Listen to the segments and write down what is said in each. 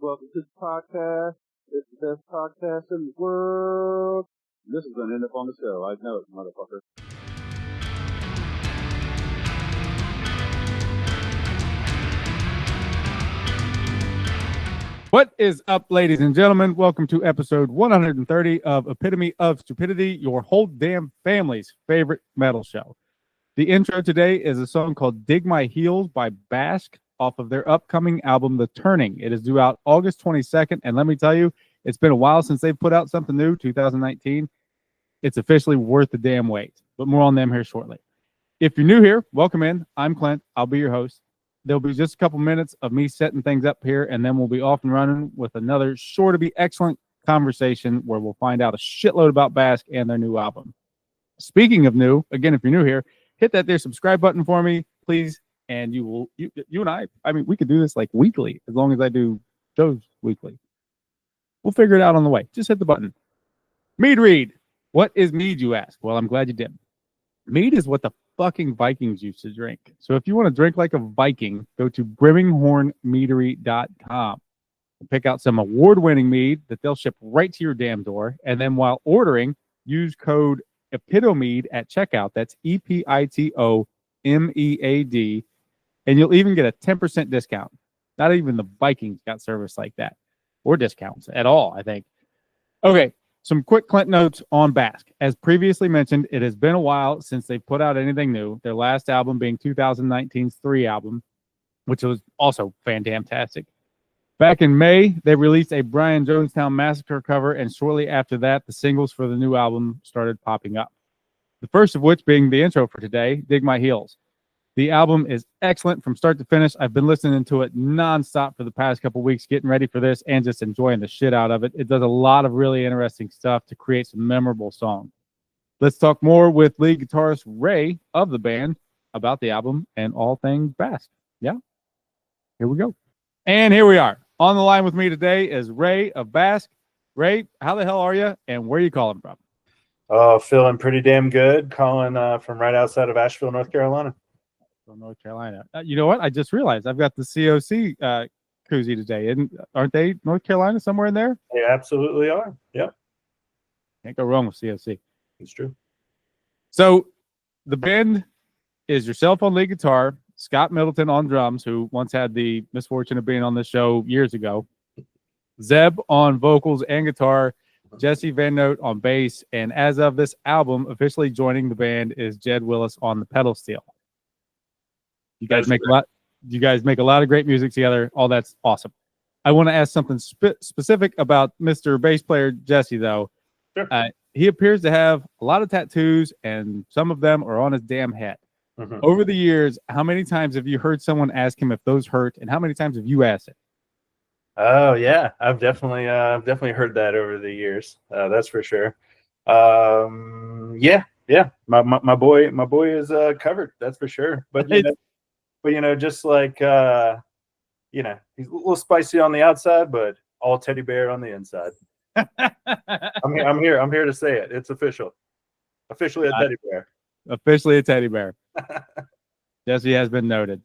Welcome to the podcast. It's the best podcast in the world. This is going to end up on the show. I know it, motherfucker. What is up, ladies and gentlemen? Welcome to episode 130 of Epitome of Stupidity, your whole damn family's favorite metal show. The intro today is a song called Dig My Heels by Bask off of their upcoming album, The Turning. It is due out August 22nd, and let me tell you, it's been a while since they've put out something new, 2019. It's officially worth the damn wait, but more on them here shortly. If you're new here, welcome in. I'm Clint. I'll be your host. There'll be just a couple minutes of me setting things up here, and then we'll be off and running with another sure to be excellent conversation where we'll find out a shitload about Bask and their new album. Speaking of new, again, if you're new here, hit that there subscribe button for me, please. And you and I mean, we could do this like weekly as long as I do shows weekly. We'll figure it out on the way. Just hit the button. Mead read. What is mead, you ask? Well, I'm glad you did. Mead is what the fucking Vikings used to drink. So if you want to drink like a Viking, go to brimminghornmeadery.com. Pick out some award-winning mead that they'll ship right to your damn door. And then while ordering, use code EPITOMEAD at checkout. That's EPITOMEAD. And you'll even get a 10% discount. Not even the Vikings got service like that. Or discounts at all, I think. Okay. Some quick Clint notes on Bask. As previously mentioned, it has been a while since they've put out anything new. Their last album being 2019's 3 album, which was also fantastic. Back in May, they released a Brian Jonestown Massacre cover, and shortly after that, the singles for the new album started popping up. The first of which being the intro for today, Dig My Heels. The album is excellent from start to finish. I've been listening to it nonstop for the past couple weeks, getting ready for this and just enjoying the shit out of it. It does a lot of really interesting stuff to create some memorable songs. Let's talk more with lead guitarist Ray of the band about the album and all things Bask. Yeah, here we go. And here we are. On the line with me today is Ray of Bask. Ray, how the hell are you and where are you calling from? Feeling pretty damn good. Calling from right outside of Asheville, North Carolina. From North Carolina. You know what? I just realized I've got the COC koozie today. Aren't they North Carolina somewhere in there? They absolutely are. Yep. Can't go wrong with COC. It's true. So the band is yourself on lead guitar, Scott Middleton on drums, who once had the misfortune of being on this show years ago, Zeb on vocals and guitar, Jesse Van Note on bass, and as of this album, officially joining the band is Jed Willis on the pedal steel. You guys make a lot of great music together. All that's awesome. I want to ask something specific about Mr. Bass player Jesse, though. Sure. He appears to have a lot of tattoos, and some of them are on his damn head. Mm-hmm. Over the years, how many times have you heard someone ask him if those hurt, and how many times have you asked it? Oh yeah, I've definitely heard that over the years. That's for sure. Yeah. My boy is covered. That's for sure. But just like he's a little spicy on the outside, but all teddy bear on the inside. I'm here to say it. It's official. Officially a teddy bear. Officially a teddy bear. Jesse has been noted.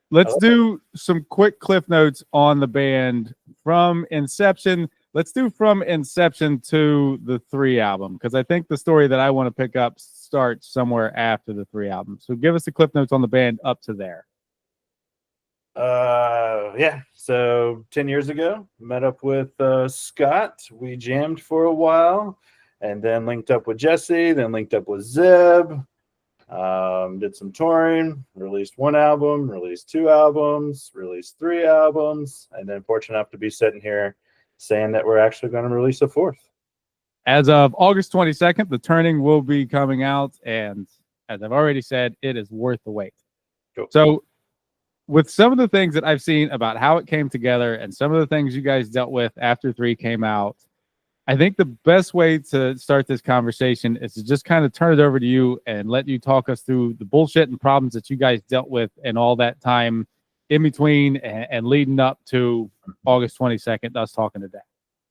Let's do some quick cliff notes on the band from inception. Let's do from inception to the 3 album, because I think the story that I want to pick up starts somewhere after the 3 album. So give us the cliff notes on the band up to there. Yeah. So 10 years ago, met up with Scott. We jammed for a while, and then linked up with Jesse. Then linked up with Zeb. Did some touring. Released 1 album. Released 2 albums. Released 3 albums, and then fortunate enough to be sitting here saying that we're actually going to release a 4th. As of August 22nd, The Turning will be coming out, and as I've already said, it is worth the wait. Cool. So with some of the things that I've seen about how it came together and some of the things you guys dealt with after 3 came out, I think the best way to start this conversation is to just kind of turn it over to you and let you talk us through the bullshit and problems that you guys dealt with and all that time in between and leading up to August 22nd, us talking today.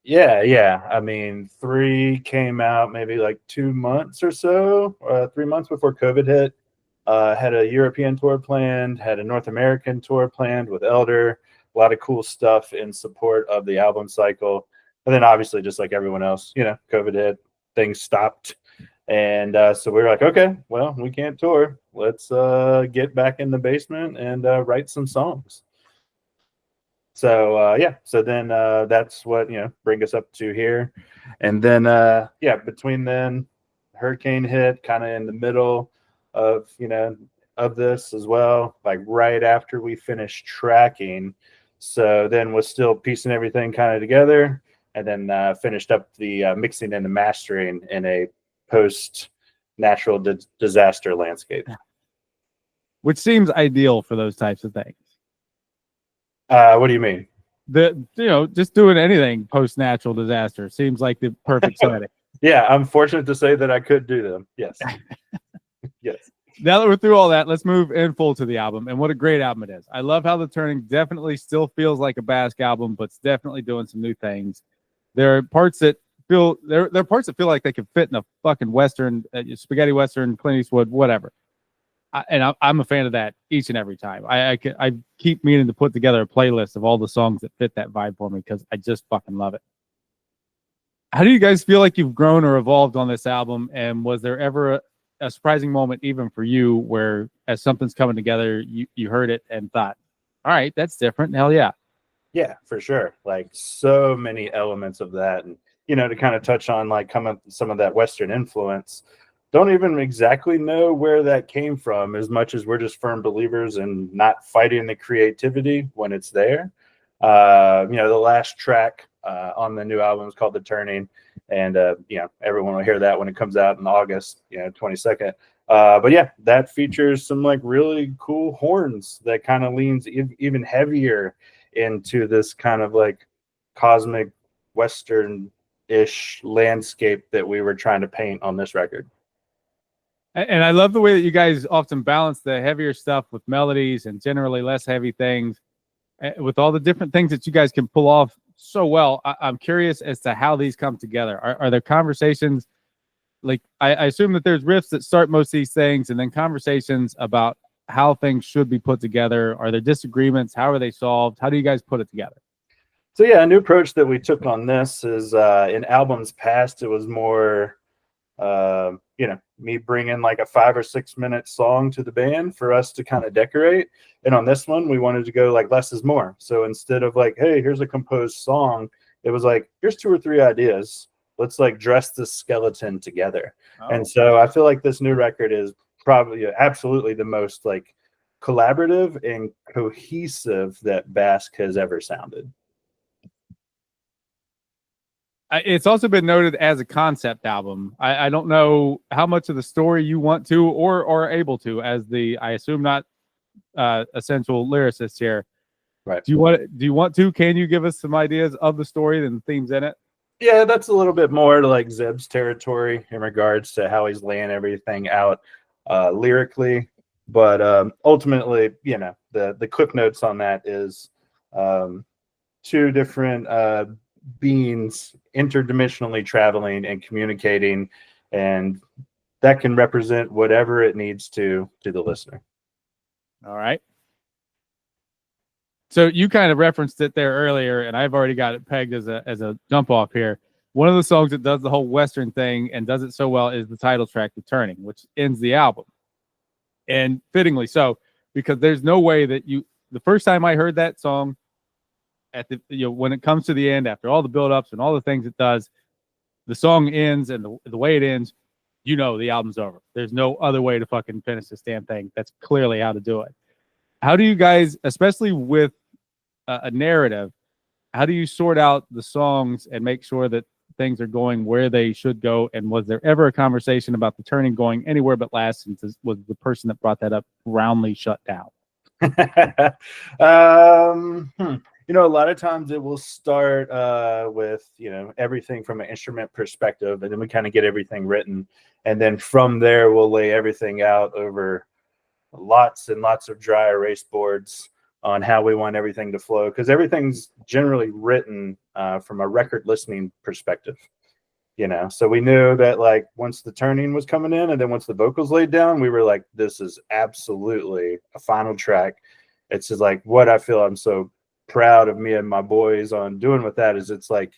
Yeah. I mean, 3 came out maybe like 2 months or so, 3 months before COVID hit. Had a European tour planned, had a North American tour planned with Elder. a lot of cool stuff in support of the album cycle. And then obviously, just like everyone else, COVID hit, things stopped. And so we were like, okay, well, we can't tour. Let's get back in the basement and write some songs. So so then that's what bring us up to here. And then between then, hurricane hit kind of in the middle of of this as well, like right after we finished tracking. So then was still piecing everything kind of together, and then finished up the mixing and the mastering in a post natural disaster landscape, which seems ideal for those types of things. What do you mean? Just doing anything post natural disaster seems like the perfect setting. Yeah, I'm fortunate to say that I could do them. Yes. Yes. Now that we're through all that, let's move in full to the album. And what a great album it is. I love how The Turning definitely still feels like a Bask album, but it's definitely doing some new things. There are parts that feel like they could fit in a fucking Western, spaghetti Western, Clint Eastwood, whatever. I'm a fan of that each and every time. I keep meaning to put together a playlist of all the songs that fit that vibe for me because I just fucking love it. How do you guys feel like you've grown or evolved on this album? And was there ever a surprising moment, even for you, where as something's coming together, you heard it and thought, all right, that's different. Hell yeah. Yeah, for sure. Like so many elements of that. And, to kind of touch on like some of that Western influence, don't even exactly know where that came from as much as we're just firm believers in not fighting the creativity when it's there. The last track on the new album is called The Turning. And, everyone will hear that when it comes out in August, 22nd. But yeah, that features some like really cool horns that kind of leans even heavier into this kind of like cosmic Western-ish landscape that we were trying to paint on this record. And I love the way that you guys often balance the heavier stuff with melodies and generally less heavy things with all the different things that you guys can pull off so well. I'm curious as to how these come together. Are there conversations? Like, I assume that there's riffs that start most of these things and then conversations about how things should be put together. Are there disagreements? How are they solved? How do you guys put it together? So yeah, a new approach that we took on this is in albums past, it was more, me bringing like a 5 or 6 minute song to the band for us to kind of decorate. And on this one, we wanted to go like less is more. So instead of like, hey, here's a composed song, it was like, here's 2 or 3 ideas. Let's like dress this skeleton together. Oh. And so I feel like this new record is probably absolutely the most like collaborative and cohesive that Bask has ever sounded. It's also been noted as a concept album. I don't know how much of the story you want to or are able to, as the, I assume, not essential lyricist here. Right. Do you want to? Can you give us some ideas of the story and the themes in it? Yeah, that's a little bit more like Zeb's territory in regards to how he's laying everything out lyrically. But ultimately, the clip notes on that is 2 different beings interdimensionally traveling and communicating, and that can represent whatever it needs to the listener. All right. So you kind of referenced it there earlier, and I've already got it pegged as a jump off here. One of the songs that does the whole Western thing and does it so well is the title track, The Turning, which ends the album. And fittingly so, because there's no way that the first time I heard that song, at the when it comes to the end, after all the build-ups and all the things it does, the song ends, and the way it ends, the album's over. There's no other way to fucking finish this damn thing. That's clearly how to do it. How do you guys, especially with a narrative, how do you sort out the songs and make sure that things are going where they should go? And was there ever a conversation about The Turning going anywhere but last, since was the person that brought that up roundly shut down? A lot of times it will start with, everything from an instrument perspective, and then we kind of get everything written. And then from there, we'll lay everything out over lots and lots of dry erase boards on how we want everything to flow, because everything's generally written from a record listening perspective. So we knew that like once the turning was coming in and then once the vocals laid down, we were like, this is absolutely a final track. It's just like what I feel I'm so proud of me and my boys on doing with that is it's like,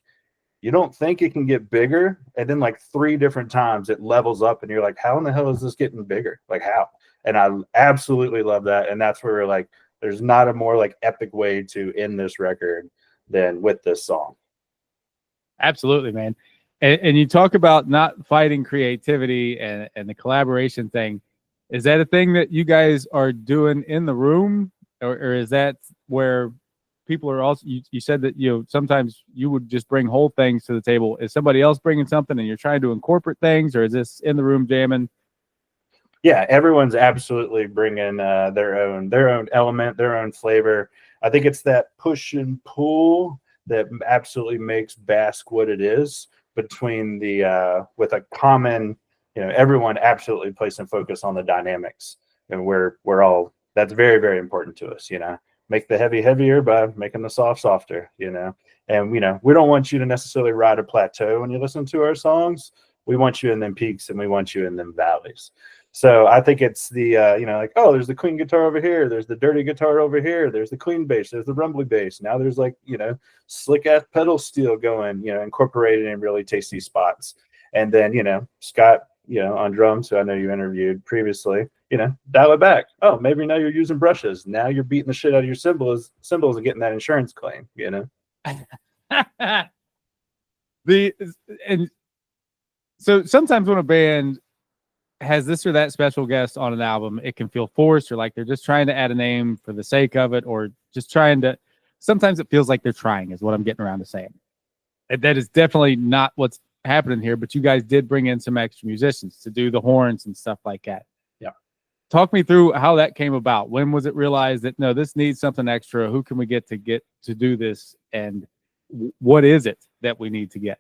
you don't think it can get bigger, and then like 3 different times it levels up and you're like, how in the hell is this getting bigger? Like how? And I absolutely love that. And that's where we're like, there's not a more like epic way to end this record than with this song. Absolutely, man. And you talk about not fighting creativity and the collaboration thing. Is that a thing that you guys are doing in the room, or is that where people are also, you said that, you know, sometimes you would just bring whole things to the table. Is somebody else bringing something and you're trying to incorporate things, or is this in the room jamming? Yeah, everyone's absolutely bringing their own element, their own flavor. I think it's that push and pull that absolutely makes Bask what it is, between the with a common, you know, everyone absolutely placing focus on the dynamics, and we're all, that's very, very important to us, you know. Make the heavy heavier by making the soft softer, you know. And, you know, we don't want you to necessarily ride a plateau when you listen to our songs. We want you in them peaks and we want you in them valleys. So I think it's the, you know, like, oh, there's the clean guitar over here. There's the dirty guitar over here. There's the clean bass. There's the rumbly bass. Now there's like, you know, slick ass pedal steel going, you know, incorporated in really tasty spots. And then, you know, Scott, you know, on drums, who I know you interviewed previously, you know, dial it back. Oh, maybe now you're using brushes. Now you're beating the shit out of your cymbals and getting that insurance claim, you know. And so sometimes when a band has this or that special guest on an album, it can feel forced, or like they're just trying to add a name for the sake of it, or just trying to, sometimes it feels like they're trying, is what I'm getting around to saying. And that is definitely not what's happening here, but you guys did bring in some extra musicians to do the horns and stuff like that. Yeah. Talk me through how that came about. When was it realized that, no, this needs something extra? Who can we get to do this? And what is it that we need to get?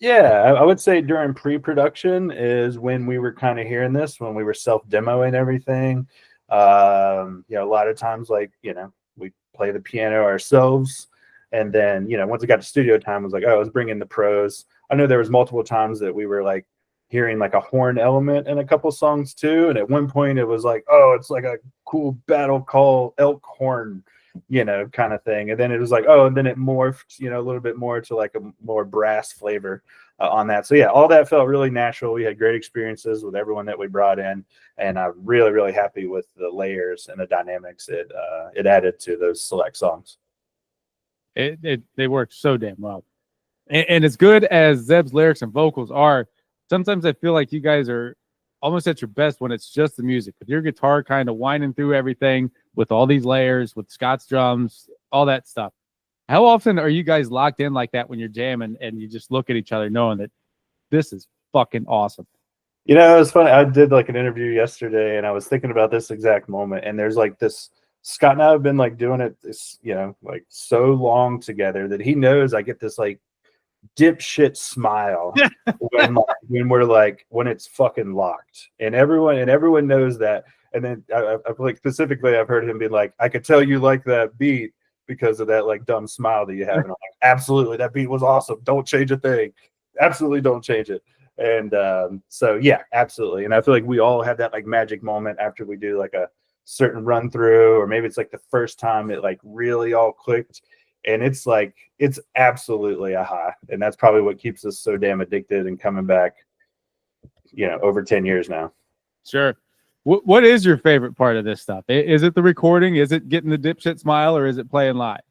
Yeah, I would say during pre-production is when we were kind of hearing this, when we were self-demoing everything. You know, a lot of times, like, you know, we play the piano ourselves. And then, you know, once it got to studio time, it was like, oh, let's bring in the pros. I know there was multiple times that we were like hearing like a horn element in a couple songs too. And at one point it was like, oh, it's like a cool battle call elk horn, you know, kind of thing. And then it was like, oh, and then it morphed, you know, a little bit more to like a more brass flavor on that. So yeah, all that felt really natural. We had great experiences with everyone that we brought in, and I'm really, really happy with the layers and the dynamics it added to those select songs. They work so damn well. And as good as Zeb's lyrics and vocals are, sometimes I feel like you guys are almost at your best when it's just the music, with your guitar kind of winding through everything, with all these layers, with Scott's drums, all that stuff. How often are you guys locked in like that when you're jamming and you just look at each other knowing that this is fucking awesome? You know, it was funny. I did like an interview yesterday and I was thinking about this exact moment. And there's like this, Scott and I have been like doing it this, you know, like so long together that he knows I get this like dipshit smile when we're like, when it's fucking locked, and everyone knows that. And then I like specifically I've heard him be like, I could tell you like that beat because of that like dumb smile that you have. And I'm like, absolutely, that beat was awesome, don't change a thing, absolutely don't change it. And so yeah, absolutely. And I feel like we all have that like magic moment after we do like a certain run through, or maybe it's like the first time it like really all clicked, and it's like, it's absolutely a high. And that's probably what keeps us so damn addicted and coming back, you know, over 10 years now. Sure. What is your favorite part of this stuff? Is it the recording? Is it getting the dipshit smile, or is it playing live?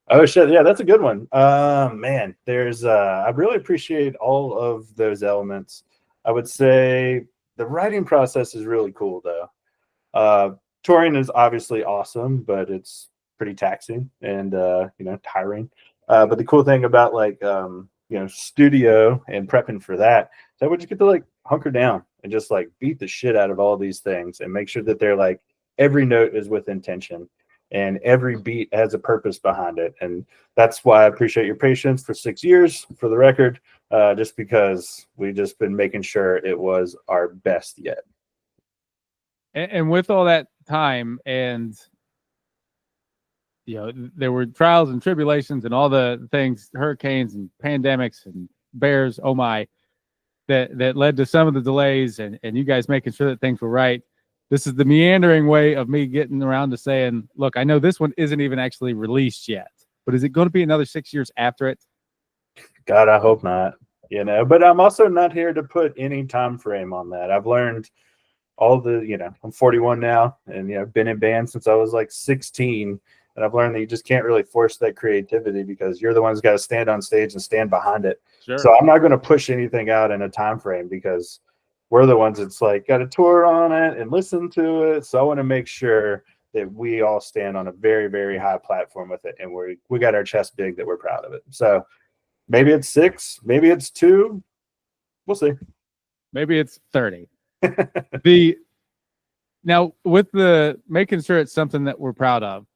Oh shit, yeah, that's a good one. Man, there's I really appreciate all of those elements. I would say the writing process is really cool though. Touring is obviously awesome, but it's pretty taxing and you know, tiring. But the cool thing about like you know, studio and prepping for that is that we just get to like hunker down and just like beat the shit out of all these things and make sure that they're like, every note is with intention and every beat has a purpose behind it. And that's why I appreciate your patience for 6 years, for the record, just because we've just been making sure it was our best yet. And with all that time, and you know, there were trials and tribulations and all the things, hurricanes and pandemics and bears, oh my, that led to some of the delays, and you guys making sure that things were right. This is the meandering way of me getting around to saying, look, I know this one isn't even actually released yet, but is it going to be another 6 years after it? God, I hope not. You know, but I'm also not here to put any time frame on that. I've learned all the, you know, I'm 41 now, and you know, I've been in bands since I was like 16, and I've learned that you just can't really force that creativity because you're the one's got to stand on stage and stand behind it. Sure. So I'm not going to push anything out in a time frame because we're the ones that's like got to tour on it and listen to it. So I want to make sure that we all stand on a very, very high platform with it, and we got our chest big that we're proud of it. So maybe it's 6, maybe it's 2. We'll see. Maybe it's 30. Now with the making sure it's something that we're proud of,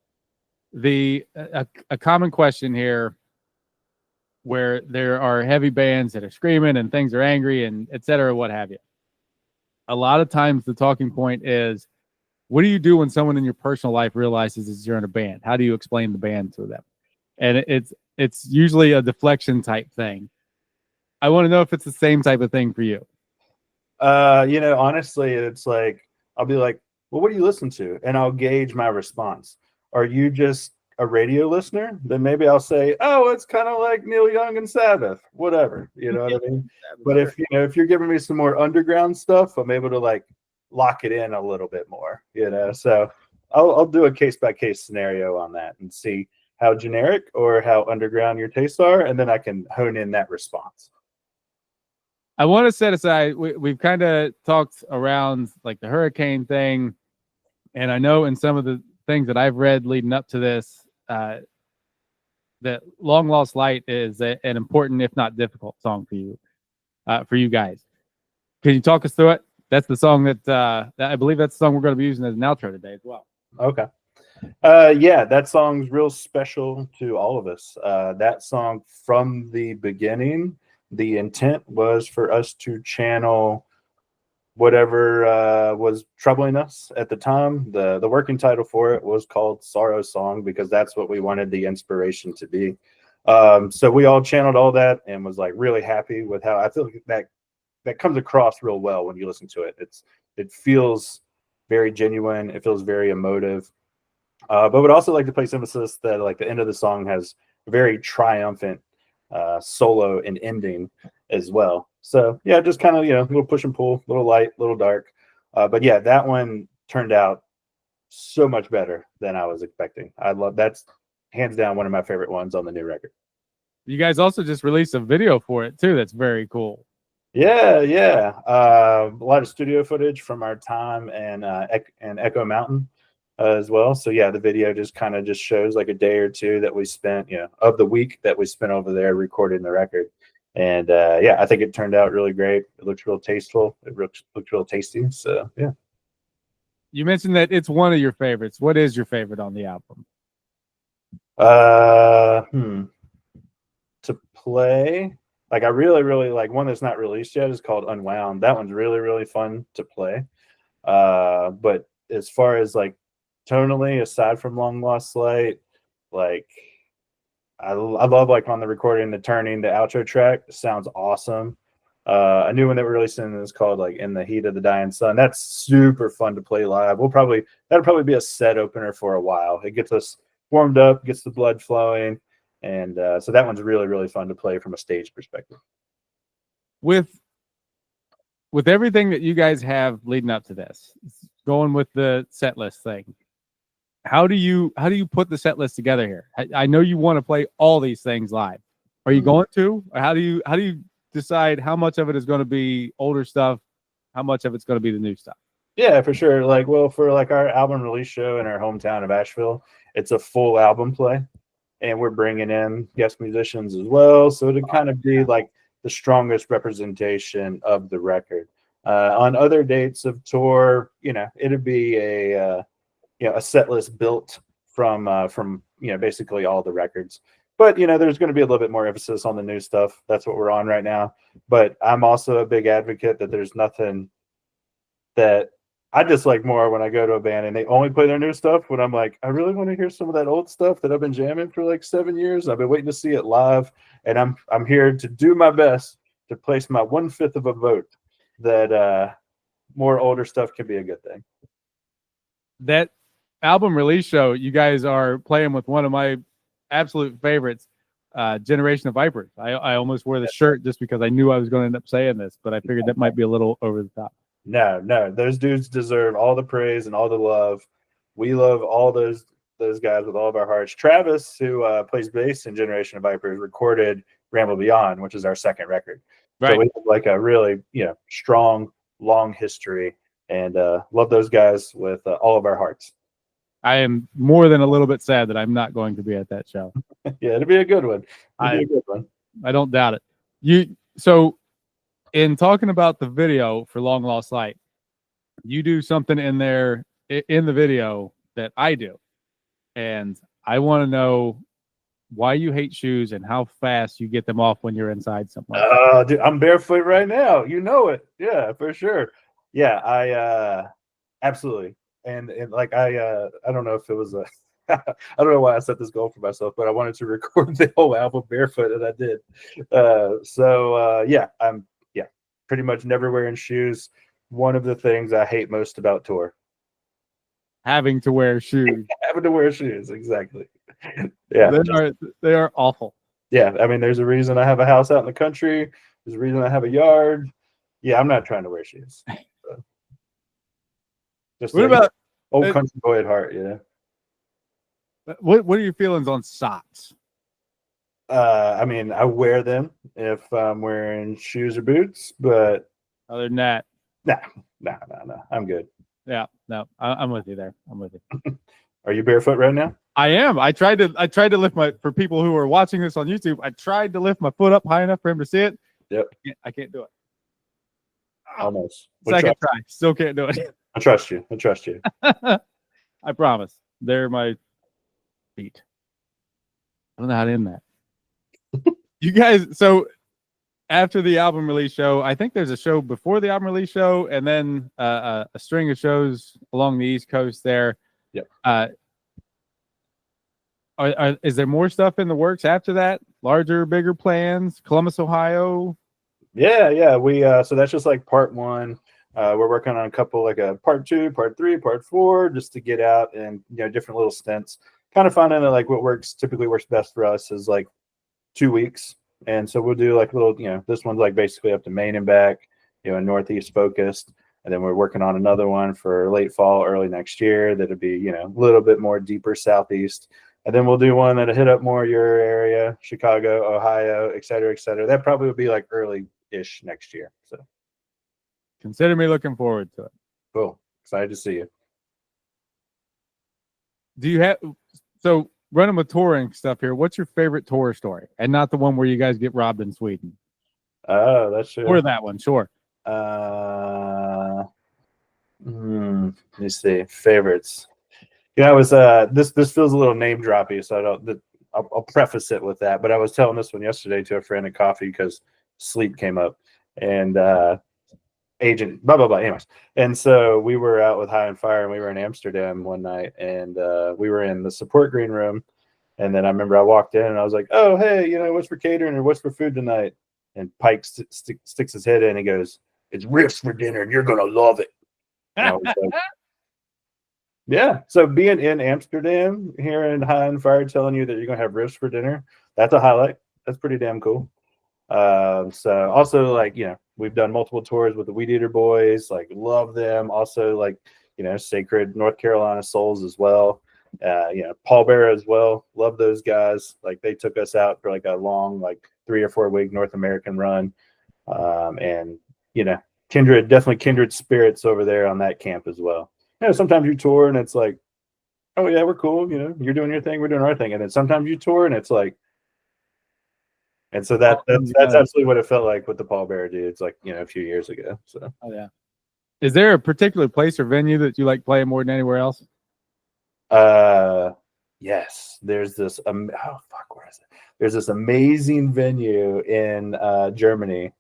a common question here where there are heavy bands that are screaming and things are angry and et cetera, what have you. A lot of times the talking point is, what do you do when someone in your personal life realizes that you're in a band? How do you explain the band to them? And it's usually a deflection type thing. I want to know if it's the same type of thing for you. You know, honestly, it's like, I'll be like, well, what do you listen to? And I'll gauge my response. Are you just a radio listener? Then maybe I'll say, oh, it's kind of like Neil Young and Sabbath, whatever. You know what I mean? But if, you know, if you're giving me some more underground stuff, I'm able to like lock it in a little bit more, you know? So I'll do a case by case scenario on that and see how generic or how underground your tastes are. And then I can hone in that response. I want to set aside, we've kind of talked around like the hurricane thing. And I know in some of the things that I've read leading up to this, that Long Lost Light is an important, if not difficult song for you guys. Can you talk us through it? That's the song that I believe that's the song we're going to be using as an outro today as well. Okay. Yeah, that song's real special to all of us. That song from the beginning, the intent was for us to channel whatever was troubling us at the time. The working title for it was called Sorrow Song because that's what we wanted the inspiration to be. So we all channeled all that and was like really happy with how I feel that comes across real well when you listen to it. It feels very genuine. It feels very emotive. But would also like to place emphasis that like the end of the song has a very triumphant solo and ending as well. So yeah, just kind of, you know, a little push and pull, a little light, a little dark. But yeah, that one turned out so much better than I was expecting. That's hands down one of my favorite ones on the new record. You guys also just released a video for it too. That's very cool. Yeah. A lot of studio footage from our time and Echo Mountain as well. So yeah, the video just kind of just shows like a day or two that we spent, you know, of the week that we spent over there recording the record. And yeah, I think it turned out really great. It looks real tasteful. It looked real tasty. So yeah. You mentioned that it's one of your favorites. What is your favorite on the album? To play, like I really like one that's not released yet is called Unwound. That one's really fun to play. But as far as like tonally, aside from Long Lost Light, like I love like on the recording, the turning, the outro track sounds awesome. A new one that we're releasing is called like In the Heat of the Dying Sun. That's super fun to play live. That'll probably be a set opener for a while. It gets us warmed up, gets the blood flowing, and so that one's really fun to play from a stage perspective. With everything that you guys have leading up to this, going with the set list thing, how do you put the set list together here? I know you want to play all these things live. Are you going to? Or how do you decide how much of it is going to be older stuff, how much of it's going to be the new stuff? Yeah, for sure. Like, well, for like our album release show in our hometown of Asheville, it's a full album play, and we're bringing in guest musicians as well. So to kind of be like the strongest representation of the record. On other dates of tour, you know, it'd be a set list built from you know, basically all the records. But you know, there's going to be a little bit more emphasis on the new stuff. That's what we're on right now. But I'm also a big advocate that there's nothing that I dislike more when I go to a band and they only play their new stuff, when I'm like, I really want to hear some of that old stuff that I've been jamming for like 7 years. I've been waiting to see it live, and I'm here to do my best to place my 1/5 of a vote that more older stuff can be a good thing. that album release show, you guys are playing with one of my absolute favorites, Generation of Vipers. I almost wore the shirt just because I knew I was going to end up saying this, but I figured that might be a little over the top. No, those dudes deserve all the praise and all the love. We love all those guys with all of our hearts. Travis, who plays bass in Generation of Vipers, recorded Ramble Beyond, which is our second record. Right. So we have like a really, strong, long history, and love those guys with all of our hearts. I am more than a little bit sad that I'm not going to be at that show. Yeah, it'll be a good one. It'll be a good one. I don't doubt it. So in talking about the video for Long Lost Light, you do something in there in the video that I do. And I want to know why you hate shoes and how fast you get them off when you're inside somewhere. Dude, I'm barefoot right now. You know it. Yeah, for sure. Yeah, I absolutely. And like I don't know if it was I don't know why I set this goal for myself, but I wanted to record the whole album barefoot, and I did. Yeah, I'm pretty much never wearing shoes. One of the things I hate most about tour. Having to wear shoes. Having to wear shoes, exactly. Yeah. They are awful. Yeah, I mean, there's a reason I have a house out in the country. There's a reason I have a yard. Yeah, I'm not trying to wear shoes. So. Just what about old country boy at heart? Yeah. What are your feelings on socks? I mean, I wear them if I'm wearing shoes or boots, but other than that, no, I'm good. Yeah, no, I'm with you there. I'm with you. Are you barefoot right now? I am. I tried to lift for people who are watching this on YouTube. I tried to lift my foot up high enough for him to see it. Yep. I can't do it. Almost. Second try. Still can't do it. I trust you. I promise. They're my feet. I don't know how to end that. You guys, so after the album release show, I think there's a show before the album release show, and then a string of shows along the East Coast there. Yep. Is there more stuff in the works after that? Larger, bigger plans? Columbus, Ohio? Yeah. We so that's just like part one. We're working on a couple, like a part 2, part 3, part 4, just to get out and different little stints. Kind of finding out like what typically works best for us is like 2 weeks. And so we'll do like little, this one's like basically up to Maine and back, and Northeast focused. And then we're working on another one for late fall, early next year. That'll be, a little bit more deeper Southeast. And then we'll do one that'll hit up more your area, Chicago, Ohio, et cetera, et cetera. That probably would be like early-ish next year. So consider me looking forward to it. Cool. Excited to see you. Do you have, so running with touring stuff here, what's your favorite tour story? And not the one where you guys get robbed in Sweden. Oh, that's true. Or that one, sure. Let me see. Favorites. I was this feels a little name droppy, so I'll preface it with that. But I was telling this one yesterday to a friend at coffee because sleep came up, and agent blah blah blah. Anyways, and so we were out with High on Fire, and we were in Amsterdam one night, and we were in the support green room, and then I remember I walked in and I was like, "Oh, hey, what's for catering or what's for food tonight?" And Pike sticks his head in and he goes, "It's ribs for dinner, and you're gonna love it." And I was like, yeah. So being in Amsterdam, hearing High on Fire telling you that you're gonna have ribs for dinner, that's a highlight. That's pretty damn cool. So also like, we've done multiple tours with the Weed Eater Boys, like love them. Also like, Sacred North Carolina Souls as well. Paul Bearer as well. Love those guys. Like they took us out for like a long, like 3 or 4 week North American run. And definitely kindred spirits over there on that camp as well. Sometimes you tour and it's like, oh yeah, we're cool. You're doing your thing, we're doing our thing. And then sometimes you tour and it's like, and so that's absolutely what it felt like with the Paul Bearer dudes, like, a few years ago. So, oh yeah. Is there a particular place or venue that you like playing more than anywhere else? Yes. There's this, where is it? There's this amazing venue in Germany.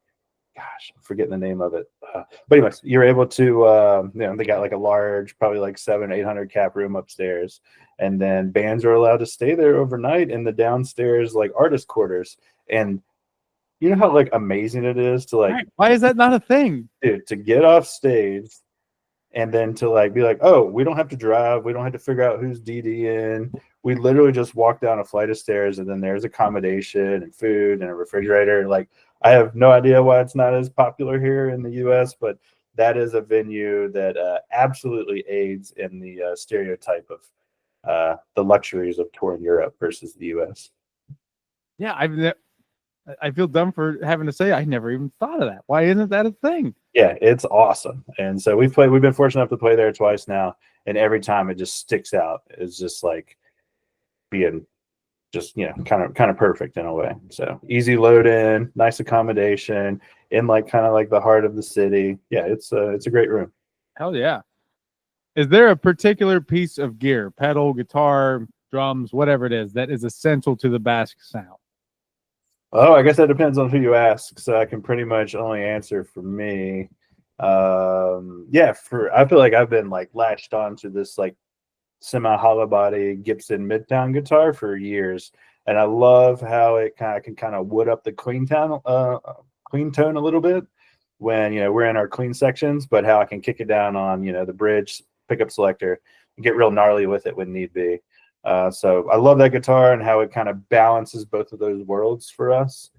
Gosh, I'm forgetting the name of it. But anyways, you're able to, they got like a large, probably like 700-800 cap room upstairs. And then bands are allowed to stay there overnight in the downstairs, like artist quarters. And you know how like amazing it is to like, why is that not a thing? Dude, to get off stage and then to like be like, oh, we don't have to drive, we don't have to figure out who's DDing. We literally just walk down a flight of stairs, and then there's accommodation and food and a refrigerator. Like, I have no idea why it's not as popular here in the U.S., but that is a venue that absolutely aids in the stereotype of the luxuries of touring Europe versus the U.S. Yeah, I feel dumb for having to say I never even thought of that. Why isn't that a thing? Yeah, it's awesome. And so we've been fortunate enough to play there twice now, and every time it just sticks out. It's just like being just, kind of perfect in a way. So easy load in, nice accommodation, in like kind of like the heart of the city. Yeah, it's a great room. Hell yeah. Is there a particular piece of gear, pedal, guitar, drums, whatever it is, that is essential to the Bask sound? Oh, I guess that depends on who you ask. So I can pretty much only answer for me. I feel like I've been like latched on to this like semi hollow body Gibson Midtown guitar for years, and I love how it can wood up the clean tone a little bit when we're in our clean sections, but how I can kick it down on the bridge pickup selector and get real gnarly with it when need be. So I love that guitar and how it kind of balances both of those worlds for us.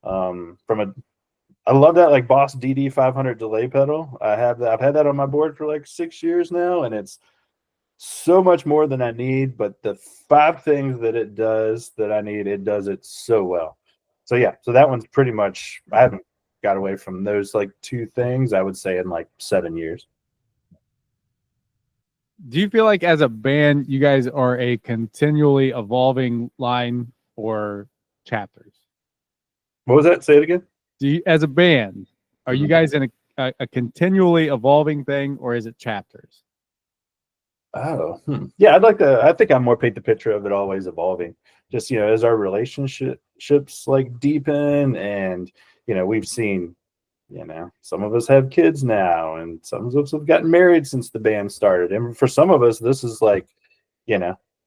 I love that like Boss DD 500 delay pedal. I've had that on my board for like 6 years now, and it's so much more than I need. But the 5 things that it does that I need, it does it so well. So yeah, so that one's pretty much, I haven't got away from those like 2 things, I would say, in like 7 years. Do you feel like as a band, you guys are a continually evolving line or chapters? What was that? Say it again. As a band, are you guys in a continually evolving thing, or is it chapters? Oh, yeah. I think I'm more paint the picture of it always evolving. Just, as our relationships like deepen, and, we've seen, some of us have kids now, and some of us have gotten married since the band started. And for some of us, this is like,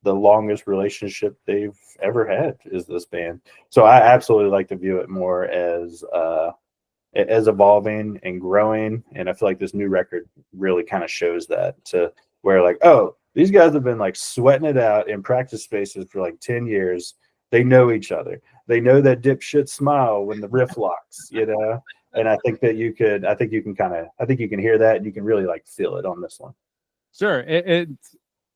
the longest relationship they've ever had is this band. So I absolutely like to view it more as evolving and growing. And I feel like this new record really kind of shows that, to where like, oh, these guys have been like sweating it out in practice spaces for like 10 years. They know each other. They know that dipshit smile when the riff locks, And I think that you can hear that, and you can really like feel it on this one. Sure.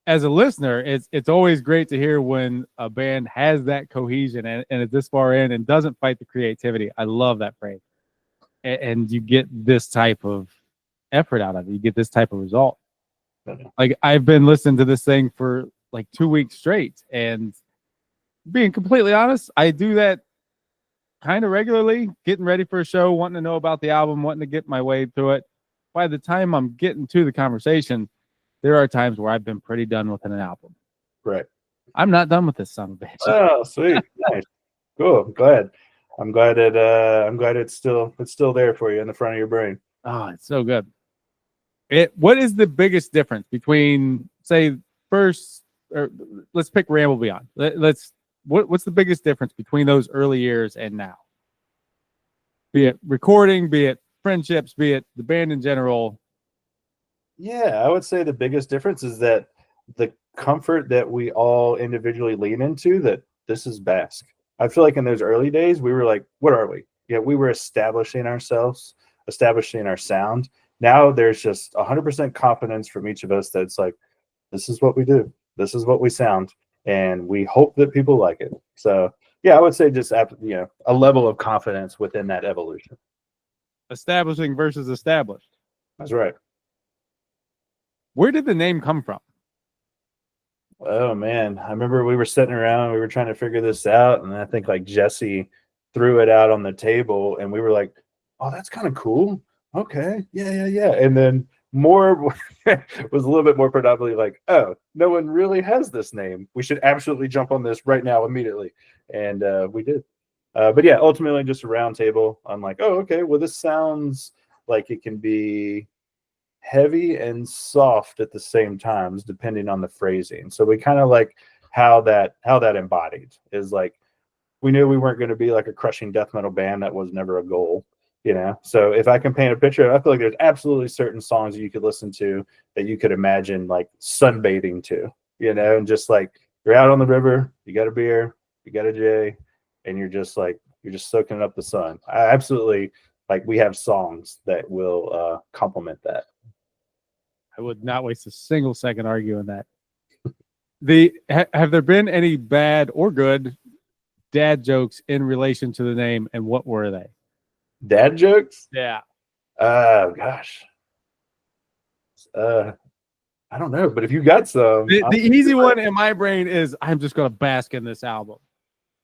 As a listener, it's always great to hear when a band has that cohesion and is this far in and doesn't fight the creativity. I love that phrase. And you get this type of effort out of it. You get this type of result. Like, I've been listening to this thing for like 2 weeks straight, and being completely honest, I do that kind of regularly, getting ready for a show, wanting to know about the album, wanting to get my way through it. By the time I'm getting to the conversation, there are times where I've been pretty done with an album. Right. I'm not done with this son of a bitch. Oh, sweet. Nice. Cool. I'm glad it's still there for you in the front of your brain. Oh, it's so good. What is the biggest difference between, say, first, or let's pick Ramble Beyond. What's the biggest difference between those early years and now? Be it recording, be it friendships, be it the band in general. Yeah, I would say the biggest difference is that the comfort that we all individually lean into, that this is Bask. I feel like in those early days, we were like, what are we? Yeah, we were establishing ourselves, establishing our sound. Now there's just 100% confidence from each of us that it's like, this is what we do. This is what we sound. And we hope that people like it. So, yeah, I would say just, a level of confidence within that evolution. Establishing versus established. That's right. Where did the name come from? Oh, man. I remember we were sitting around, we were trying to figure this out. And I think like Jesse threw it out on the table, and we were like, oh, that's kind of cool. Okay. Yeah. And then more was a little bit more predominantly like, oh, no one really has this name. We should absolutely jump on this right now, immediately. And we did. But yeah, ultimately just a round table. I'm like, oh, okay, well, this sounds like it can be heavy and soft at the same times, depending on the phrasing. So we kind of like how that embodied is like, we knew we weren't going to be like a crushing death metal band. That was never a goal. You know, so if I can paint a picture, I feel like there's absolutely certain songs that you could listen to that you could imagine like sunbathing to, you know, and just like you're out on the river, you got a beer, you got a J, and you're just soaking up the sun. I absolutely like we have songs that will complement that. I would not waste a single second arguing that. Have there been any bad or good dad jokes in relation to the name, and what were they? Dad jokes? Yeah. Gosh. I don't know, but if you got some, The easy one in my brain is I'm just going to bask in this album.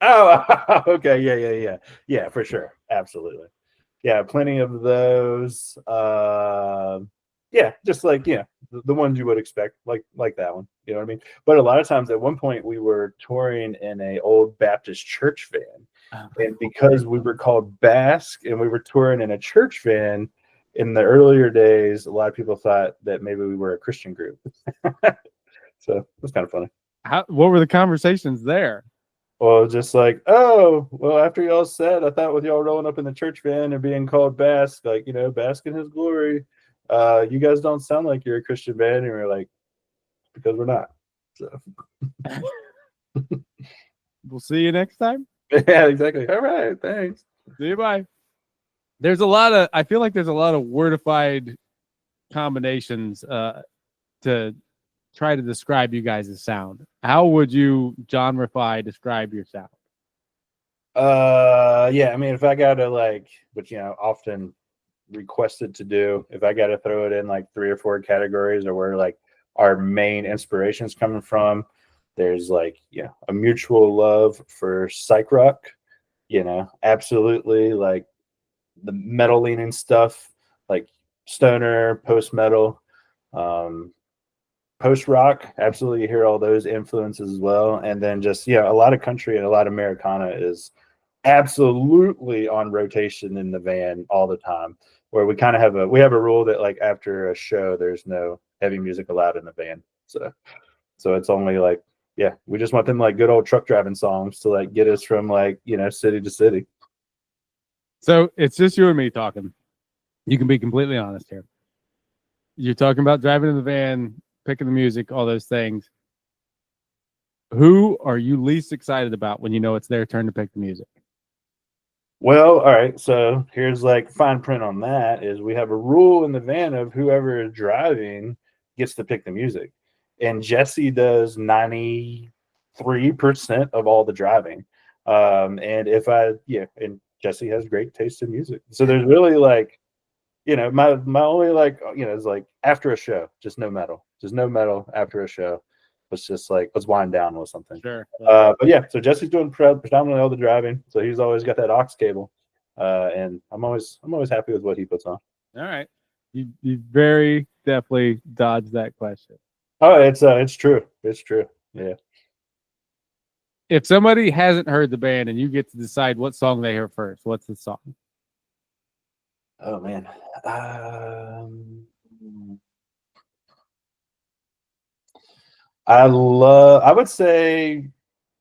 Oh, okay, yeah, for sure, absolutely, yeah, plenty of those. Yeah, just like the ones you would expect, like that one. You know what I mean? But a lot of times, at one point, we were touring in a old Baptist church van. And because we were called Bask and we were touring in a church van in the earlier days, a lot of people thought that maybe we were a Christian group. So it was kind of funny. What were the conversations there? Well, just like, oh, well, after y'all said, I thought with y'all rolling up in the church van and being called Bask, like, bask in his glory, you guys don't sound like you're a Christian band. And we're like, because we're not. So we'll see you next time. Yeah, exactly. All right, thanks. See you, bye. I feel like there's a lot of wordified combinations to try to describe you guys' sound. How would you genreify describe your sound? Yeah, I mean, if I gotta which often requested to do, if I gotta throw it in like 3 or 4 categories or where like our main inspiration's coming from, there's like a mutual love for psych rock, absolutely like the metal leaning stuff, like stoner, post metal, post rock. Absolutely hear all those influences as well. And then just a lot of country and a lot of Americana is absolutely on rotation in the van all the time, where we kind of have a rule that like after a show there's no heavy music allowed in the van. So it's only like we just want them like good old truck driving songs to like get us from like city to city. So it's just you and me talking. You can be completely honest here. You're talking about driving in the van, picking the music, all those things. Who are you least excited about when you know it's their turn to pick the music? Well, all right. So here's like fine print on that is we have a rule in the van of whoever is driving gets to pick the music. And Jesse does 93% of all the driving. And and Jesse has great taste in music. So there's really like, my only like, is like after a show, just no metal after a show. It's just like, let's wind down with something. Sure. But yeah, so Jesse's doing predominantly all the driving. So he's always got that aux cable. And I'm always happy with what he puts on. All right. You very definitely dodged that question. Oh, it's true. It's true. Yeah. If somebody hasn't heard the band and you get to decide what song they hear first, what's the song? Oh man. I would say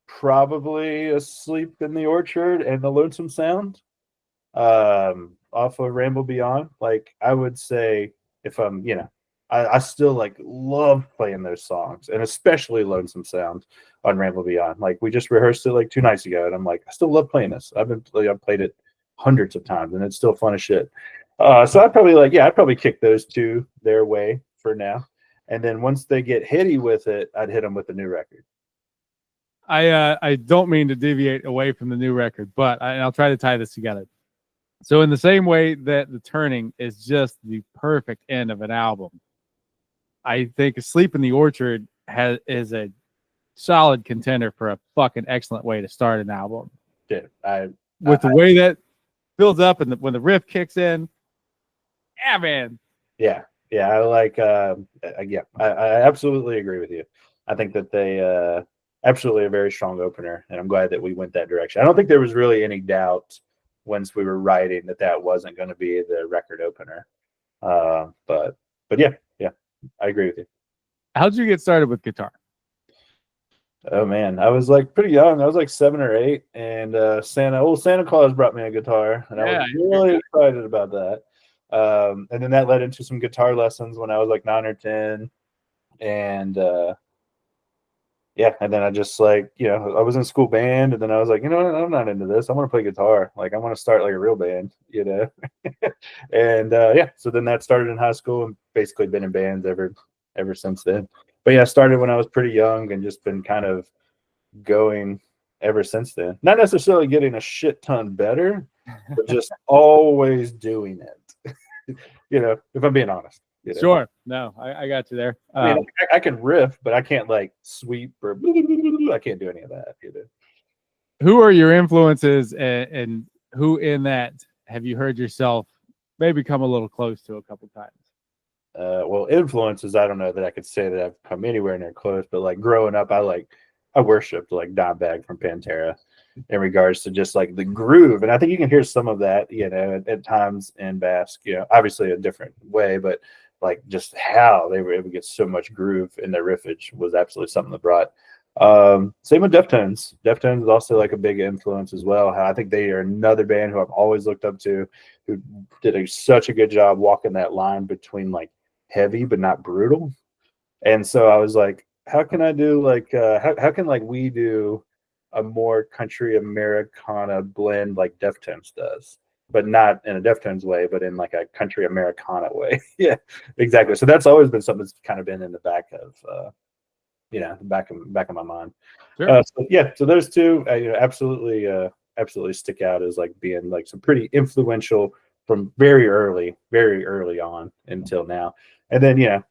probably Asleep in the Orchard and the Lonesome Sound off of Ramble Beyond. Like I would say if I'm, I still like love playing those songs, and especially Lonesome Sound on Ramble Beyond. Like we just rehearsed it like 2 nights ago, and I'm like, I still love playing this. I've played it hundreds of times, and it's still fun as shit. So I'd probably kick those two their way for now. And then once they get hitty with it, I'd hit them with the new record. I don't mean to deviate away from the new record, but I'll try to tie this together. So in the same way that The Turning is just the perfect end of an album, I think Asleep in the Orchard is a solid contender for a fucking excellent way to start an album. Dude, the way that builds up and when the riff kicks in. Yeah, man. Yeah. I like, I absolutely agree with you. I think that they absolutely a very strong opener, and I'm glad that we went that direction. I don't think there was really any doubt once we were writing that wasn't going to be the record opener. But yeah, I agree with you. How'd you get started with guitar? Oh man, I was like pretty young. I was like 7 or 8, and Santa Claus brought me a guitar, and I was really excited about that. And then that led into some guitar lessons when I was like 9 or 10, and yeah, and then I just like I was in school band, and then I was like, I'm not into this. I want to play guitar. Like I want to start like a real band, and yeah, so then that started in high school, and basically been in bands ever since then. But yeah, I started when I was pretty young, and just been kind of going ever since then. Not necessarily getting a shit ton better, but just always doing it. If I'm being honest. Sure. No, I got you there. I mean, I can riff, but I can't like sweep or I can't do any of that. Who are your influences, and who in that have you heard yourself maybe come a little close to a couple times? Well, influences, I don't know that I could say that I've come anywhere near close, but like growing up, I worshipped like Dimebag from Pantera in regards to just like the groove. And I think you can hear some of that, at times in Bask, obviously a different way, but like just how they were able to get so much groove in their riffage was absolutely something that brought. Same with Deftones. Deftones is also like a big influence as well. I think they are another band who I've always looked up to, who did such a good job walking that line between like heavy but not brutal. And so I was like, how can I do like how can like we do a more country Americana blend like Deftones does, but not in a Deftones way, but in like a country Americana way. Yeah, exactly. So that's always been something that's kind of been in the back of back of my mind. Sure. So those two absolutely stick out as like being like some pretty influential from very early on until now. And then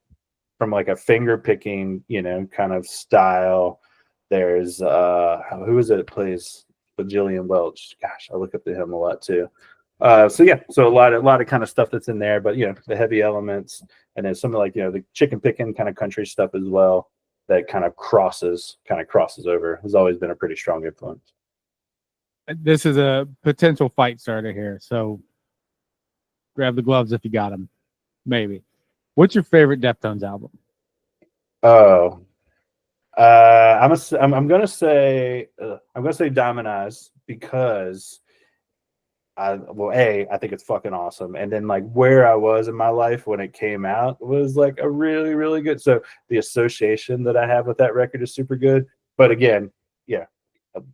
from like a finger picking, kind of style. There's who is it that plays with Jillian Welch? Gosh, I look up to him a lot too. So a lot of kind of stuff that's in there, but the heavy elements, and then some of like the chicken picking kind of country stuff as well that kind of crosses over has always been a pretty strong influence. This is a potential fight starter here, so grab the gloves if you got them. Maybe. What's your favorite Deftones album? Oh, I'm gonna say Diamond Eyes because I think it's fucking awesome. And then like where I was in my life when it came out was like a really, really good. So the association that I have with that record is super good. But again,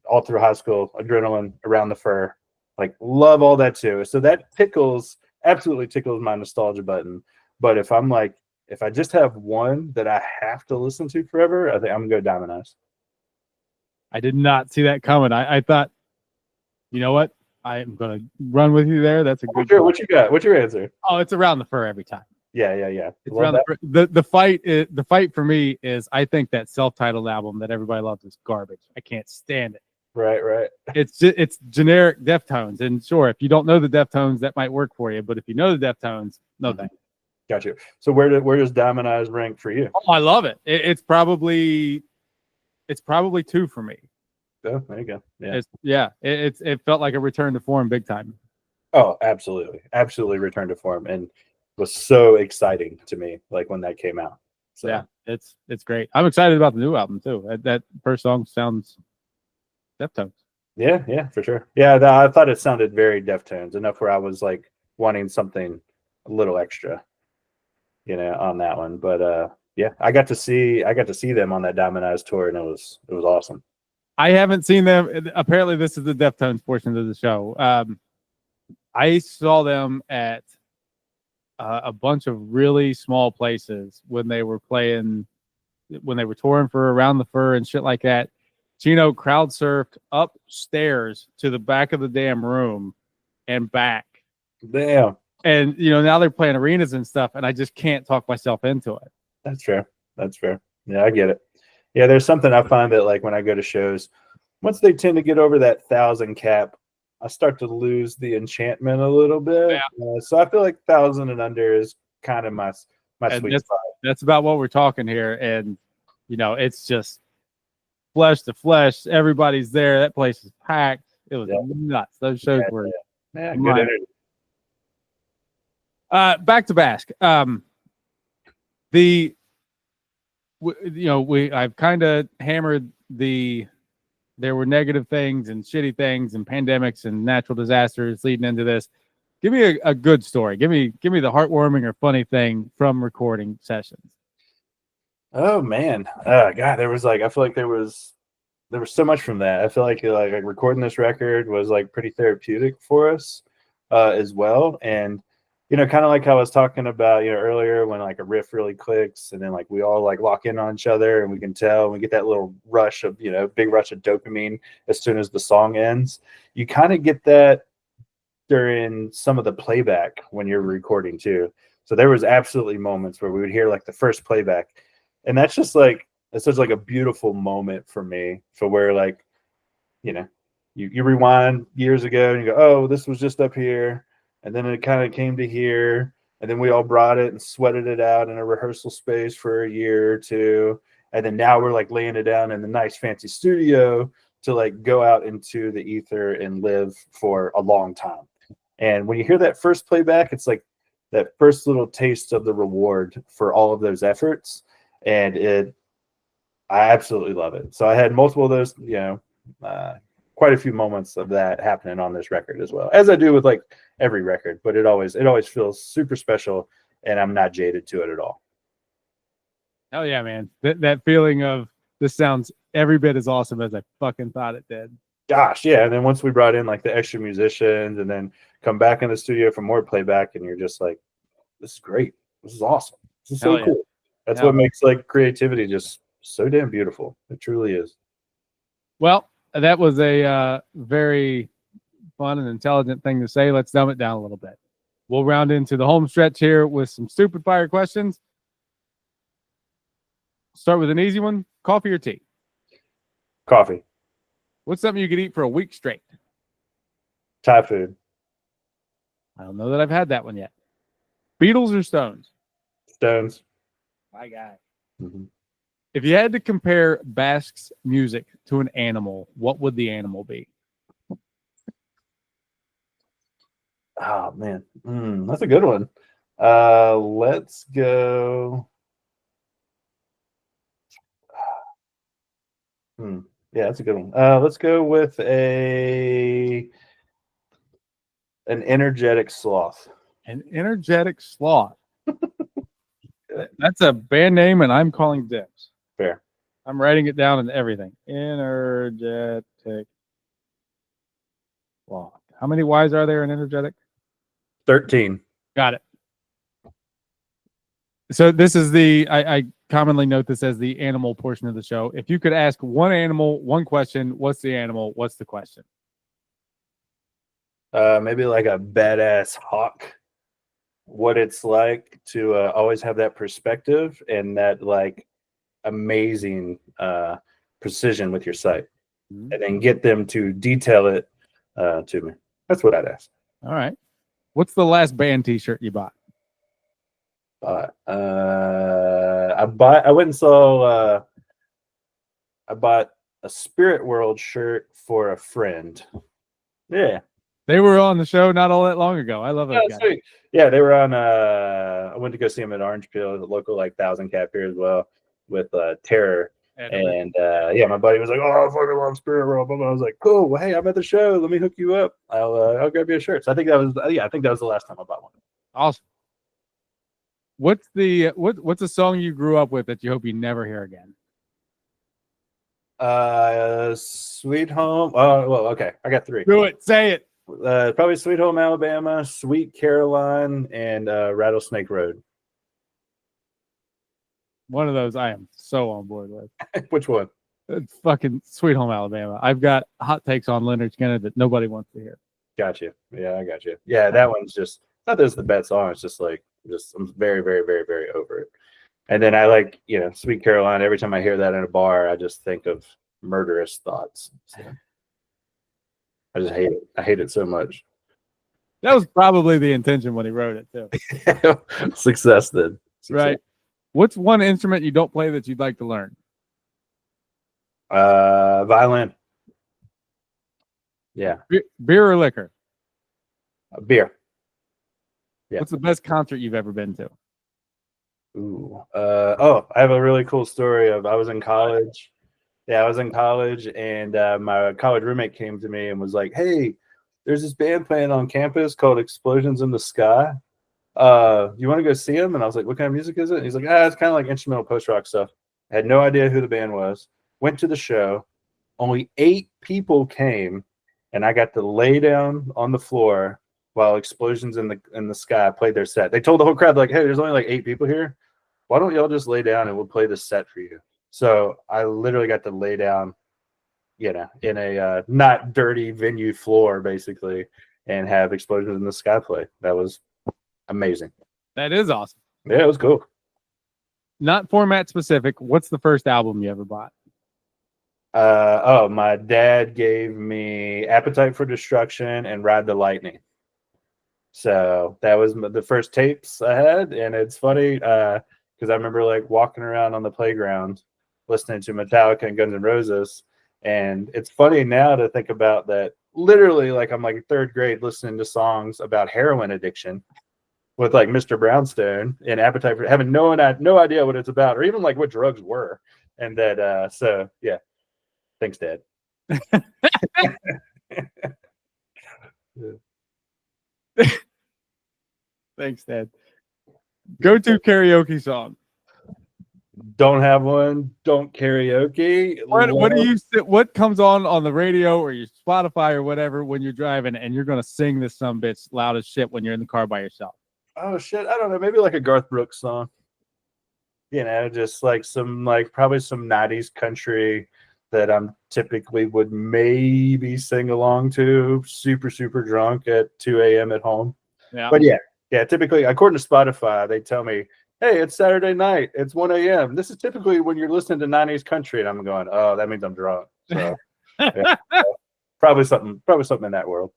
all through high school, Adrenaline, Around the Fur, like love all that too. So that absolutely tickles my nostalgia button. But if I just have one that I have to listen to forever, I think I'm gonna go Diamond Eyes. I did not see that coming. I thought, you know what? I'm gonna run with you there. That's a good. What you got? What's your answer? Oh, it's Around the Fur every time. Yeah. It's Around the fight. The fight for me is I think that self-titled album that everybody loves is garbage. I can't stand it. Right. It's generic Deftones, and sure, if you don't know the Deftones, that might work for you. But if you know the Deftones, no thanks. Got you. So where does Diamond Eyes rank for you? Oh, I love it. It's probably 2 for me. Oh, there you go. It felt like a return to form big time. Oh, absolutely return to form, and was so exciting to me like when that came out. So yeah, it's great. I'm excited about the new album too. That first song sounds Deftones. Yeah, for sure. Yeah, I thought it sounded very Deftones enough where I was like wanting something a little extra, on that one. But I got to see them on that Diamond Eyes tour, and it was awesome. I haven't seen them. Apparently, this is the Deftones portion of the show. I saw them at a bunch of really small places when they were touring for Around the Fur and shit like that. Chino crowd surfed upstairs to the back of the damn room and back. Damn. And now they're playing arenas and stuff, and I just can't talk myself into it. That's fair. Yeah, I get it. Yeah, there's something I find that like when I go to shows, once they tend to get over that 1,000 cap, I start to lose the enchantment a little bit. Yeah. So I feel like 1,000 and under is kind of my sweet spot. That's about what we're talking here, and it's just flesh to flesh. Everybody's there. That place is packed. It was nuts. Those shows were good energy. Back to Bask. I've kind of hammered there were negative things and shitty things and pandemics and natural disasters leading into this. Give me a good story. Give me the heartwarming or funny thing from recording sessions. Oh man, God, there was like I feel like there was so much from that. I feel like recording this record was like pretty therapeutic for us as well. And kind of like how I was talking about earlier, when like a riff really clicks and then like we all like lock in on each other and we can tell, and we get that little rush of big rush of dopamine as soon as the song ends. You kind of get that during some of the playback when you're recording too. So there was absolutely moments where we would hear like the first playback, and that's just like it's such like a beautiful moment for me. For where like you rewind years ago and you go, oh, this was just up here, and then it kind of came to here, and then we all brought it and sweated it out in a rehearsal space for a year or two, and then now we're like laying it down in the nice fancy studio to like go out into the ether and live for a long time. And when you hear that first playback, it's like that first little taste of the reward for all of those efforts. And I absolutely love it. So I had multiple of those, quite a few moments of that happening on this record as well, as I do with like every record, but it always feels super special, and I'm not jaded to it at all. Hell yeah, man. That feeling of this sounds every bit as awesome as I fucking thought it did. Gosh, yeah. And then once we brought in like the extra musicians and then come back in the studio for more playback, and you're just like, this is great. This is awesome. This is so cool. That's what makes like creativity just so damn beautiful. It truly is. Well, that was a very fun and intelligent thing to say. Let's dumb it down a little bit. We'll round into the home stretch here with some stupid fire questions. Start with an easy one. Coffee or tea? Coffee. What's something you could eat for a week straight? Thai food. I don't know that I've had that one yet. Beatles or Stones? Stones. My guy. Mm-hmm. If you had to compare Bask's music to an animal, what would the animal be? Oh man, that's a good one. Let's go. Yeah, that's a good one. Let's go with an energetic sloth. An energetic sloth. That's a band name, and I'm calling dibs. Fair. I'm writing it down and everything. Energetic sloth. How many Y's are there in energetic? 13. Got it. So this is I commonly note this as the animal portion of the show. If you could ask one animal one question, what's the animal? What's the question? Maybe like a badass hawk. What it's like to always have that perspective and that like amazing precision with your sight, and then get them to detail it to me. That's what I'd ask. All right. What's the last band T-shirt you bought? I went and saw. I bought a Spirit World shirt for a friend. Yeah, they were on the show not all that long ago. I love those guys. Sweet. Yeah, they were on. I went to go see them at Orange Peel, the local like 1,000 cap here as well, with Terror. And yeah, my buddy was like, "Oh, I fucking love Spirit World." I was like, "Cool. Well, hey, I'm at the show. Let me hook you up. I'll grab you a shirt." So I think that was the last time I bought one. Awesome. What's a song you grew up with that you hope you never hear again? Sweet Home. Oh, well, okay. I got 3. Do it. Say it. Probably Sweet Home Alabama, Sweet Caroline, and Rattlesnake Road. One of those I am so on board with. Which one? It's fucking Sweet Home Alabama. I've got hot takes on Leonard Skinner that nobody wants to hear. Got you. Yeah, I got you. Yeah, that one's just not that it's the best song. It's just like I'm very, very, very, very over it. And then I like, Sweet Caroline. Every time I hear that in a bar, I just think of murderous thoughts. So I just hate it. I hate it so much. That was probably the intention when he wrote it too. Success then. Success. Right. What's one instrument you don't play that you'd like to learn? Violin. Yeah. Beer or liquor? Beer. Yeah. What's the best concert you've ever been to? Ooh. I have a really cool story of I was in college Yeah, I was in college, and my college roommate came to me and was like, "Hey, there's this band playing on campus called Explosions in the Sky. You want to go see them?" And I was like, "What kind of music is it?" And he's like, "It's kind of like instrumental post-rock stuff." I had no idea who the band was. Went to the show. Only 8 people came, and I got to lay down on the floor while Explosions in the Sky played their set. They told the whole crowd, like, "Hey, there's only like 8 people here. Why don't y'all just lay down and we'll play the set for you?" So I literally got to lay down, in a not dirty venue floor, basically, and have Explosions in the Sky play. That was amazing. That is awesome. Yeah, it was cool. Not format specific. What's the first album you ever bought? My dad gave me Appetite for Destruction and Ride the Lightning. So that was the first tapes I had, and it's funny because I remember like walking around on the playground listening to Metallica and Guns N' Roses, and it's funny now to think about that. Literally, like I'm like 3rd grade listening to songs about heroin addiction with like Mr. Brownstone and Appetite for having no idea what it's about or even like what drugs were, and that so yeah. Thanks, Dad. Thanks, Dad. Go-to karaoke song. Don't have one. Don't karaoke. What do you? What comes on the radio or your Spotify or whatever when you're driving and you're gonna sing this some bitch loud as shit when you're in the car by yourself? Oh shit! I don't know. Maybe like a Garth Brooks song. Just like probably some 90s country that I'm typically would maybe sing along to, super, super drunk at 2 a.m. at home. Yeah. But yeah, typically, according to Spotify, they tell me, "Hey, it's Saturday night. It's 1 a.m. This is typically when you're listening to 90s country." And I'm going, "Oh, that means I'm drunk." So yeah, probably something in that world.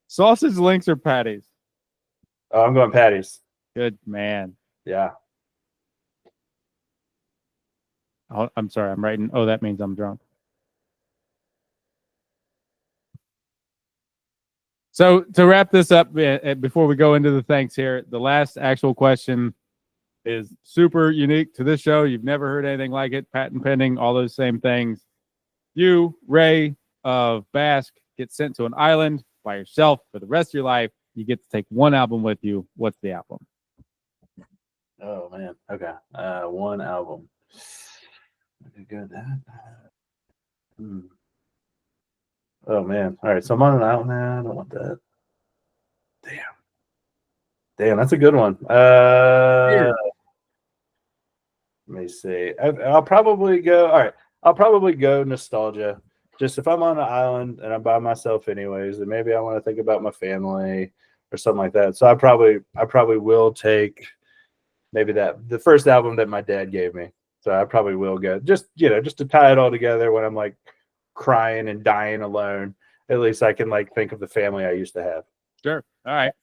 Sausage links or patties? Oh, I'm going patties. Good man. Yeah. Oh, I'm sorry. I'm writing. Oh, that means I'm drunk. So to wrap this up, before we go into the thanks here, the last actual question is super unique to this show. You've never heard anything like it. Patent pending, all those same things. You, Ray of Bask, get sent to an island by yourself for the rest of your life. You get to take one album with you. What's the album? Oh man. Okay. One album. Good. Oh man. All right. So I'm on an island. I don't want that. Damn. That's a good one. Let me see. I'll probably go. All right. I'll probably go nostalgia. Just if I'm on an island and I'm by myself anyways, then maybe I want to think about my family or something like that. So I probably will take maybe the first album that my dad gave me. So I probably will go just to tie it all together when I'm like crying and dying alone. At least I can like think of the family I used to have. Sure. All right.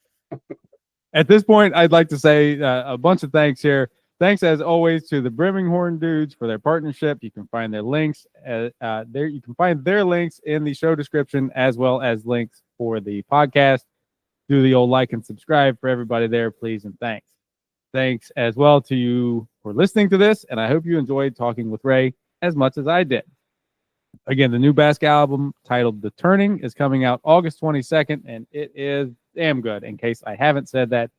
At this point, I'd like to say a bunch of thanks here. Thanks as always to the Brimming Horn dudes for their partnership. You can find their links there. You can find their links in the show description as well as links for the podcast. Do the old like and subscribe for everybody there, please, and thanks. Thanks as well to you for listening to this, and I hope you enjoyed talking with Ray as much as I did. Again, the new Bask album titled The Turning is coming out August 22nd, and it is damn good, in case I haven't said that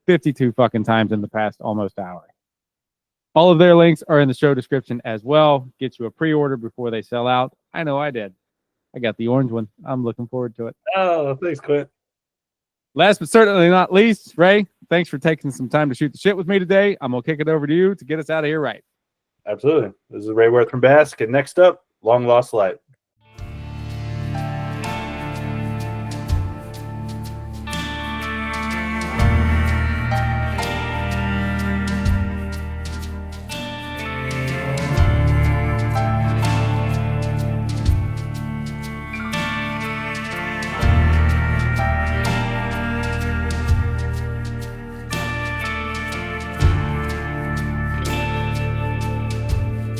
52 fucking times in the past almost hour. All of their links are in the show description as well. Get you a pre-order before they sell out. I know I did. I got the orange one. I'm looking forward to it. Oh, thanks, Clint. Last but certainly not least, Ray, thanks for taking some time to shoot the shit with me today. I'm going to kick it over to you to get us out of here right. Absolutely. This is Ray Worth from Bask, and next up, Long Lost Light.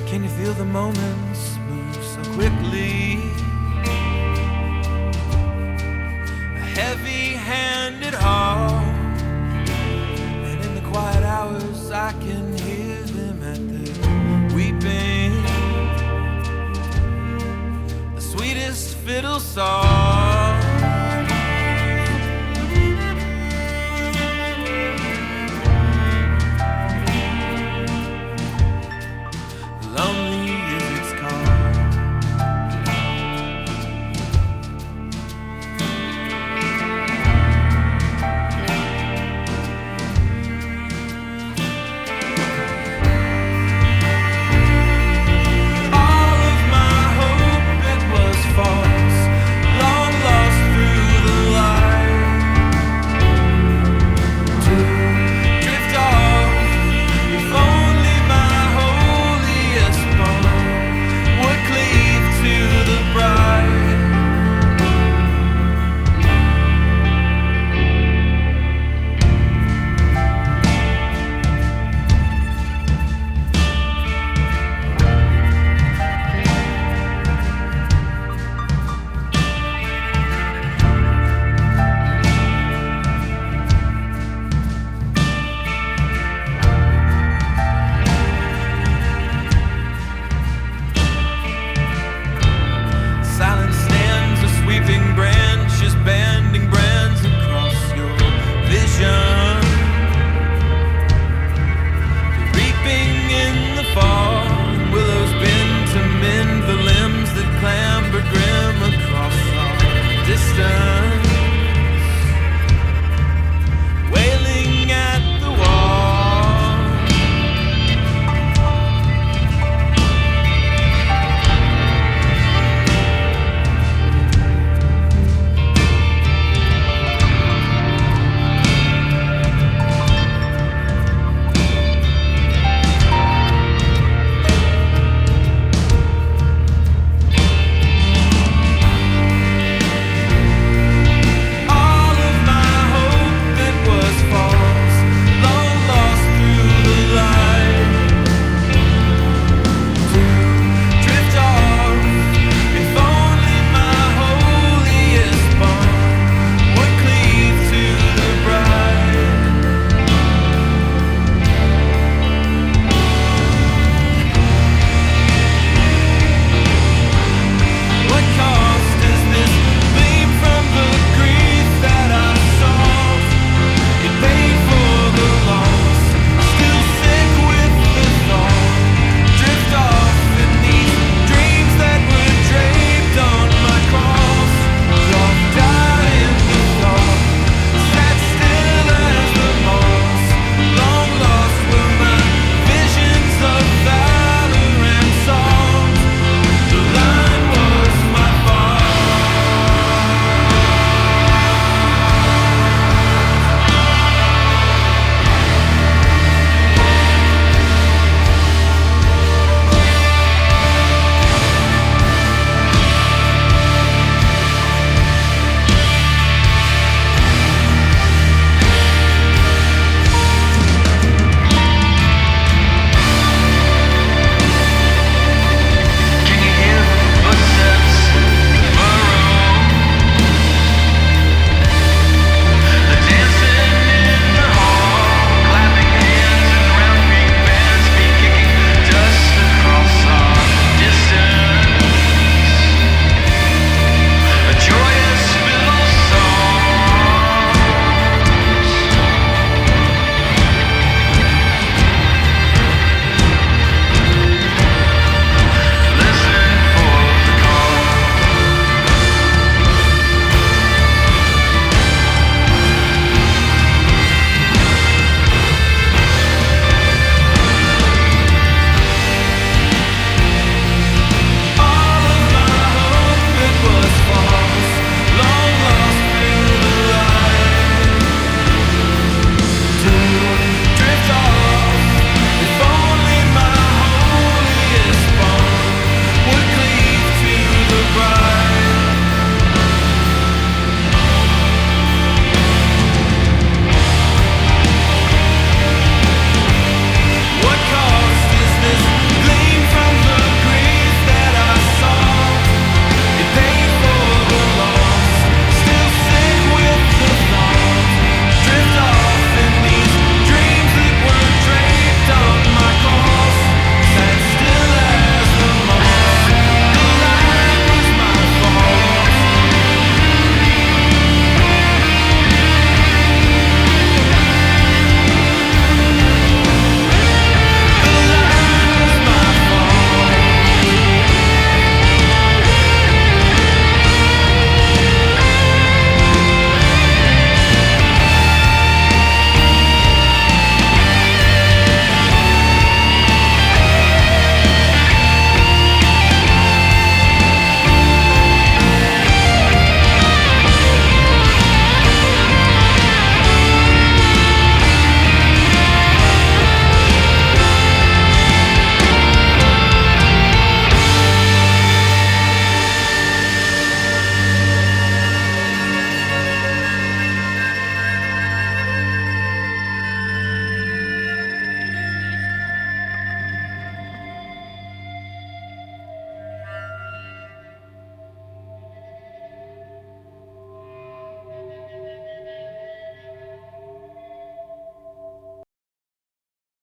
Can you feel the moments move so quickly? A heavy-handed heart, and in the quiet hours I can hear them at their weeping. little song.